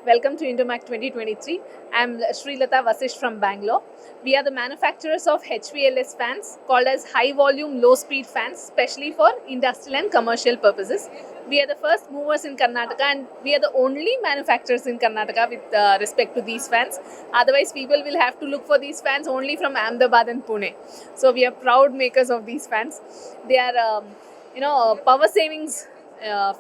Welcome to INDOMACH 2023. I'm Sree Latha from Bangalore. We are the manufacturers of HVLS fans called as high volume low speed fans, especially for industrial and commercial purposes. We are the first movers in Karnataka and we are the only manufacturers in Karnataka with respect to these fans. Otherwise, people will have to look for these fans only from Ahmedabad and Pune. So we are proud makers of these fans. They are, power savings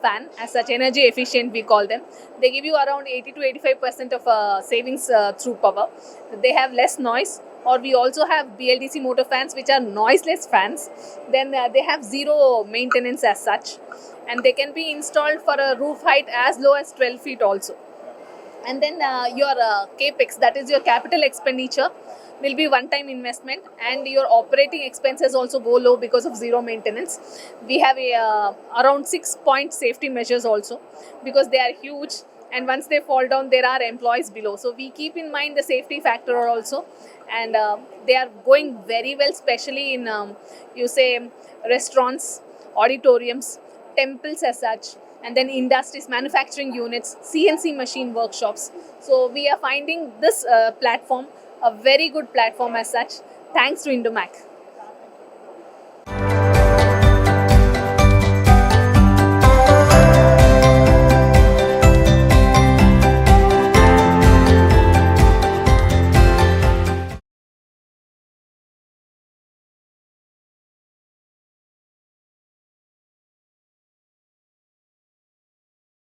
fan, as such energy efficient we call them. They give you around 80 to 85% of savings through power. They have less noise, or we also have BLDC motor fans which are noiseless fans. Then they have zero maintenance as such, and they can be installed for a roof height as low as 12 feet also. And then your capex, that is your capital expenditure, will be one time investment, and your operating expenses also go low because of zero maintenance. We have a around 6-point safety measures also, because they are huge, and once they fall down there are employees below, so we keep in mind the safety factor also. And they are going very well, especially in you say restaurants, auditoriums, temples as such, and then industries, manufacturing units, CNC machine workshops. So we are finding this platform a very good platform as such, thanks to INDOMACH.